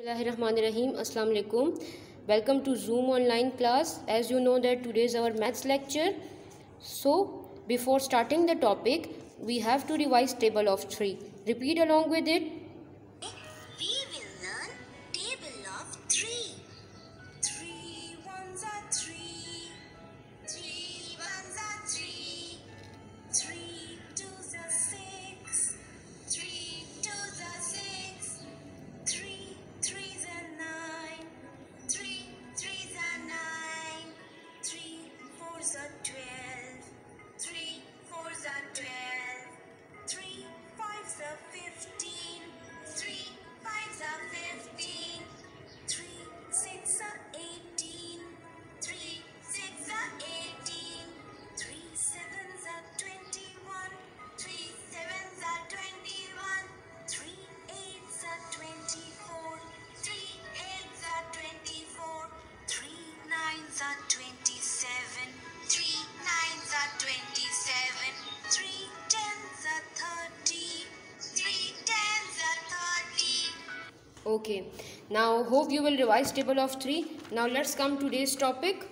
Bismillahirrahmanirrahim. Assalamu alaikum. Welcome to Zoom online class. As you know that today is our maths lecture. So before starting the topic, we have to revise table of 3. Repeat along with it. We will learn table of 3. 3 ones are 3. 3 ones are 3. 3 twos are 6. 3 twos are 6. 3 threes are 9. 3 threes are 9. 3 fours are 12. 3 fours are 12. 3 fives are 15. 3 fives are 15. 3 six are 18. 3 six are 18. 3 sevens are 21. 3 sevens are 21. 3 eights are 24. 3 eights are 24. 3 nines are 27. 3 nines are 27. 3 tens are 30. 3 tens are 30. Okay. Now hope you will revise table of 3. Now let's come today's topic.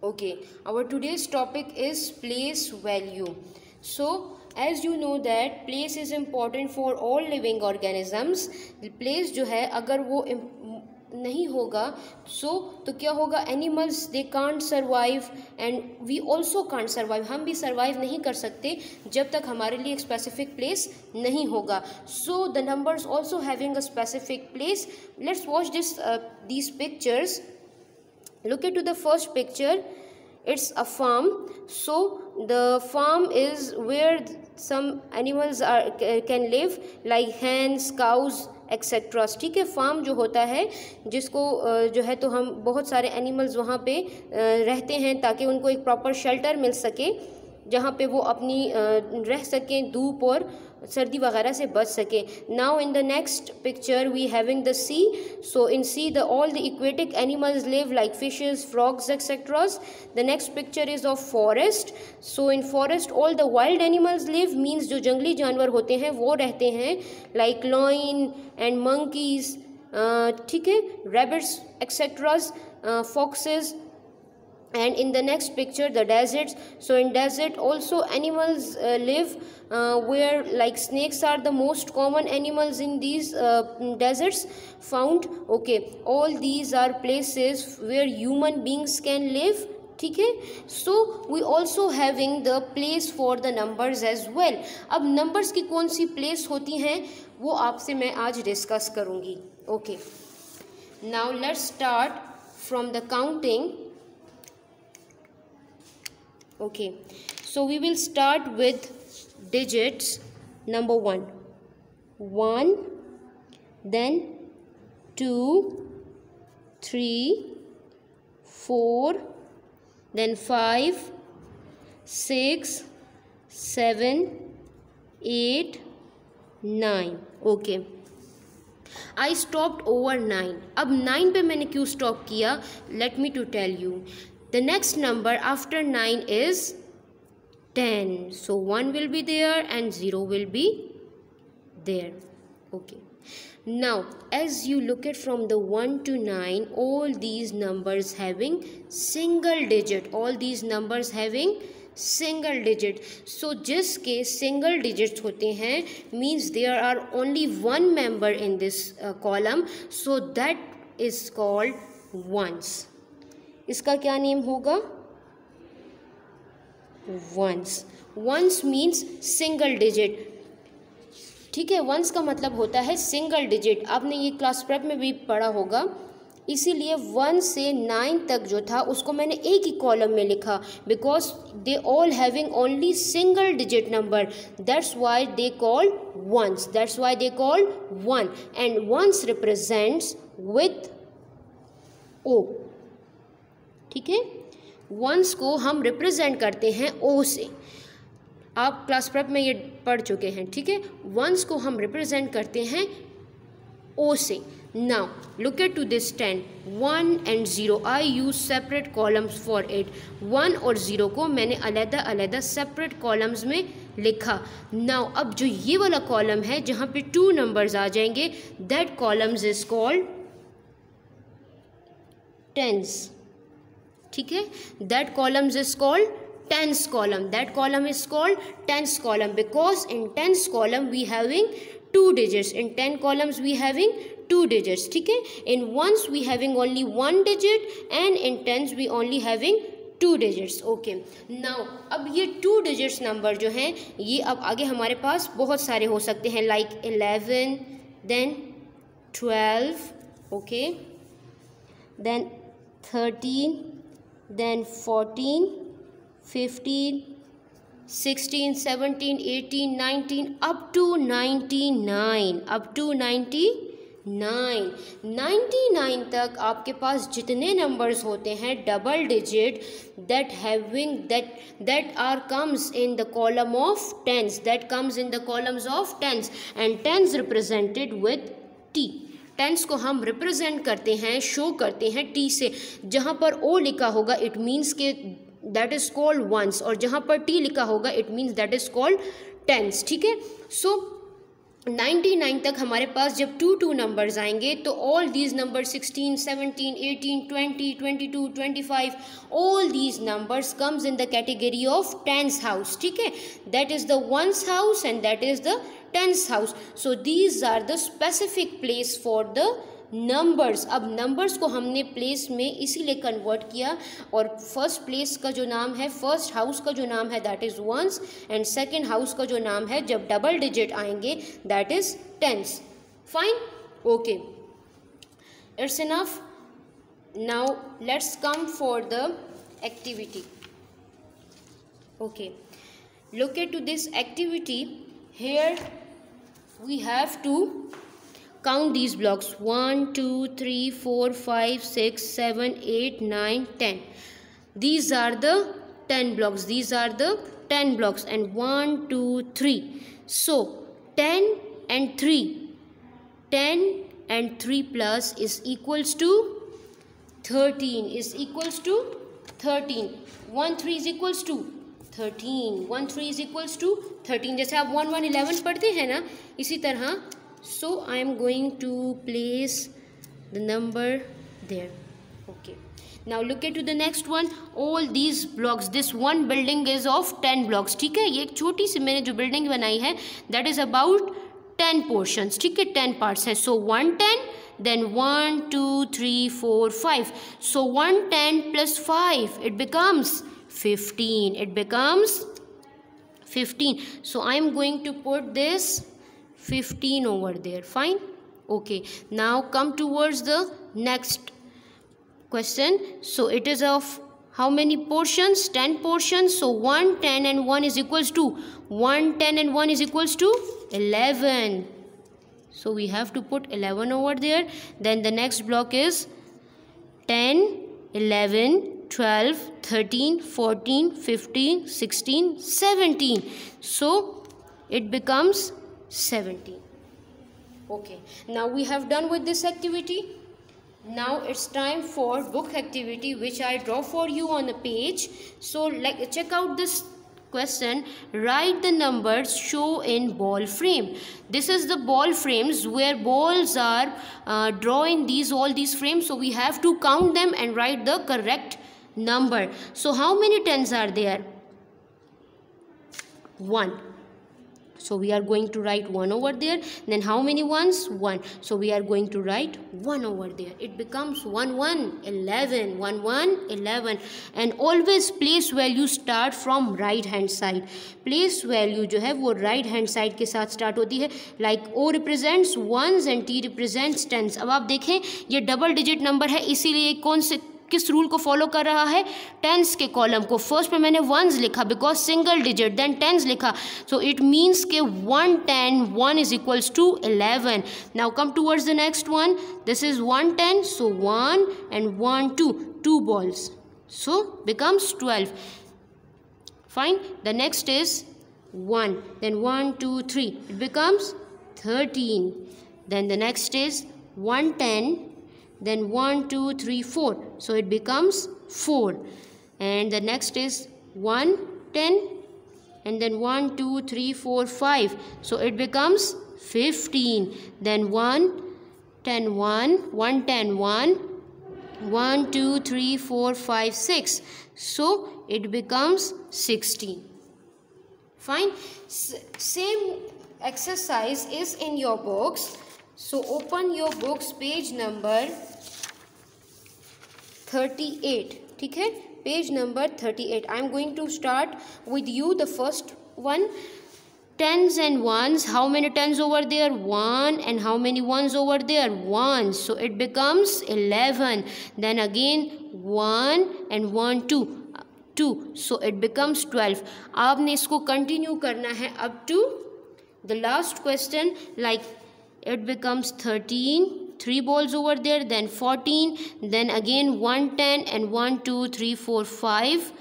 Okay. Our today's topic is place value. So as you know that place is important for all living organisms. Place जो है अगर वो नहीं होगा तो क्या होगा, animals they can't survive and we also can't survive. हम भी सर्वाइव नहीं कर सकते जब तक हमारे लिए एक स्पेसिफिक प्लेस नहीं होगा. So the numbers also having a specific place. Let's watch these pictures. Look at the first picture. It's a farm. So the farm is where some animals can live like hens, cows, etcetera. ठीक है, farm जो होता है जिसको जो है तो हम बहुत सारे एनिमल्स वहाँ पे रहते हैं ताकि उनको एक प्रॉपर शेल्टर मिल सके जहाँ पे वो अपनी रह सकें, धूप और सर्दी वगैरह से बच सके. Now in the next picture we having the sea. So in sea the all the aquatic animals live like fishes, frogs etcetera. The next picture is of forest. So in forest all the wild animals live, means जो जंगली जानवर होते हैं वो रहते हैं like lion and monkeys. ठीक है, rabbits etceteras, foxes. And in the next picture the deserts. So in desert also animals live where like snakes are the most common animals in these deserts found. Okay, all these are places where human beings can live. ठीक है, so we also having the place for the numbers as well. अब numbers की कौन सी place होती हैं वो आपसे मैं आज डिस्कस करूँगी. Okay, now let's start from the counting. Okay, so we will start with digits. Number 1, 1, then 2, 3, 4, then 5, 6, 7, 8, 9. Okay, I stopped over 9. अब 9 पे मैंने क्यों स्टॉप किया, let me to tell you. The next number after 9 is 10. So 1 will be there and 0 will be there. Okay. Now as you look at from the 1 to 9, all these numbers having single digit. All these numbers having single digit. So जिसके single digits होते हैं means there are only one member in this column. So that is called ones. इसका क्या name होगा, ones. Ones means single digit. ठीक है, once का मतलब होता है सिंगल डिजिट. आपने ये क्लास प्रेप में भी पढ़ा होगा. इसीलिए 1 से 9 तक जो था उसको मैंने एक ही कॉलम में लिखा because they all having only single digit number. That's why they call ones. That's why they call one. And ones represents with O. ठीक है, वंस को हम रिप्रेजेंट करते हैं ओ से. आप क्लास प्रेप में ये पढ़ चुके हैं. ठीक है, वंस को हम रिप्रेजेंट करते हैं ओ से. Now look at to this 10, 1 and 0. I use separate columns for it. 1 और 0 को मैंने अलग अलग सेपरेट कॉलम्स में लिखा। नाउ अब जो ये वाला कॉलम है जहाँ पे 2 नंबर्स आ जाएंगे, that columns is called tens. ठीक है, that columns is called tens column. That column is called tens column because in tens column we having 2 digits. In 10 columns we having 2 digits. ठीक है, in ones we having only 1 digit and in tens we only having 2 digits. Okay, now अब ये 2 digits number जो हैं ये अब आगे हमारे पास बहुत सारे हो सकते हैं, like 11, then 12, okay, then 13, then 14, 15, 16, 17, 18, 19 up to 99, up to 99, 99 तक आपके पास जितने नंबर्स होते हैं double digit that are comes in the column of tens, that comes in the columns of tens and tens represented with T. Tens को हम represent करते हैं, show करते हैं टी से। जहाँ पर ओ लिखा होगा इट मीन्स के दैट इज कॉल्ड वंस, और जहाँ पर टी लिखा होगा it means that is called tens. ठीक है, सो 99 तक हमारे पास जब 2 नंबर्स आएंगे तो all these number 16, 17, 18, 20, 22, 25 all these numbers comes in the category of tens house. ठीक है, that is the ones house and that is the tens house. So these are the specific place for the numbers. अब numbers को हमने place में इसीलिए convert किया, और first place का जो नाम है, फर्स्ट हाउस का जो नाम है that is ones, and second house का जो नाम है जब डबल डिजिट आएंगे that is tens. Fine, okay, it's enough. Now let's come for the activity. Okay, look at to this activity. Here we have to count these blocks 1 2 3 4 5 6 7 8 9 10. These are the 10 blocks, these are the 10 blocks, and 1 2 3. So 10 and 3, 10 and 3 plus is equals to 13, is equals to 13. 1 3 is equals to 13, 1 3 is equals to 13. जैसे आप 1 1 11 पढ़ते हैं ना, इसी तरह so I am going to place the number there. Okay, now look at to the next one. All these blocks, this one building is of 10 blocks. ठीक है, ये एक छोटी सी मैंने जो बिल्डिंग बनाई है that is about 10 portions. ठीक है, 10 parts है। so 110, then 1 2 3 4 5. so 110 plus 5 it becomes 15, it becomes 15. so I am going to put this 15 over there. Fine, okay, now come towards the next question. so it is of how many portions? 10 portions. so 1 10 and 1 is equals to 1 10 and 1 is equals to 11. so we have to put 11 over there. then the next block is 10 11 12 13 14 15 16 17. so it becomes 17. okay, now we have done with this activity. now it's time for book activity which I draw for you on the page. so like check out this question. Write the numbers show in ball frame. This is the ball frames where balls are drawn in all these frames. so we have to count them and write the correct number. so how many tens are there? 1. so we are going to write 1 over there. then how many ones? 1. so we are going to write 1 over there. it becomes 1 1 11, 1 1 11. and always place value start from right hand side. place value जो है वो right hand side के साथ start होती है. like O represents ones and T represents tens. अब आप देखें ये डबल डिजिट नंबर है, इसीलिए कौन से किस रूल को फॉलो कर रहा है? टेंस के कॉलम को। फर्स्ट में मैंने वंस लिखा because single digit, then tens लिखा, सो इट मीन्स के 110, 1 is equals to 11. Now come towards the next one. This is 110, so 1 and 1 2, 2 balls, so becomes 12. Fine. The next is 1, then 1 2 3, it becomes 13. Then the next is 110, then 1 2 3 4, so it becomes 4. And the next is 110 and then 1 2 3 4 5, so it becomes 15. Then 1 10 1 1 10 1 1 2 3 4 5 6, so it becomes 16. Fine. Same exercise is in your books, so open your books page number 38. ठीक है, page number 38. I am going to start with you the first one. Tens and ones, how many tens over there? 1. And how many ones over there? 1. So it becomes 11. Then again 1 and 1 2, so it becomes 12. आपने इसको continue करना है up to the last question, like it becomes 13, 3 balls over there, then 14, then again 110 and 1 2 3 4 5,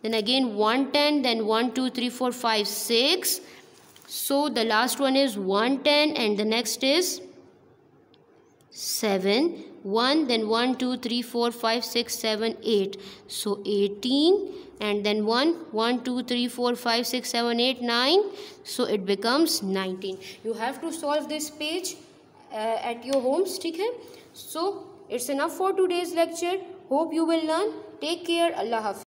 then again 110, then 1 2 3 4 5 6. So the last one is 110 and the next is 7, 1, then 1 2 3 4 5 6 7 8, so 18, and then 1 1 2 3 4 5 6 7 8 9, so it becomes 19. You have to solve this page at your homes. ठीक है, so it's enough for today's lecture. Hope you will learn. Take care. Allah Hafiz.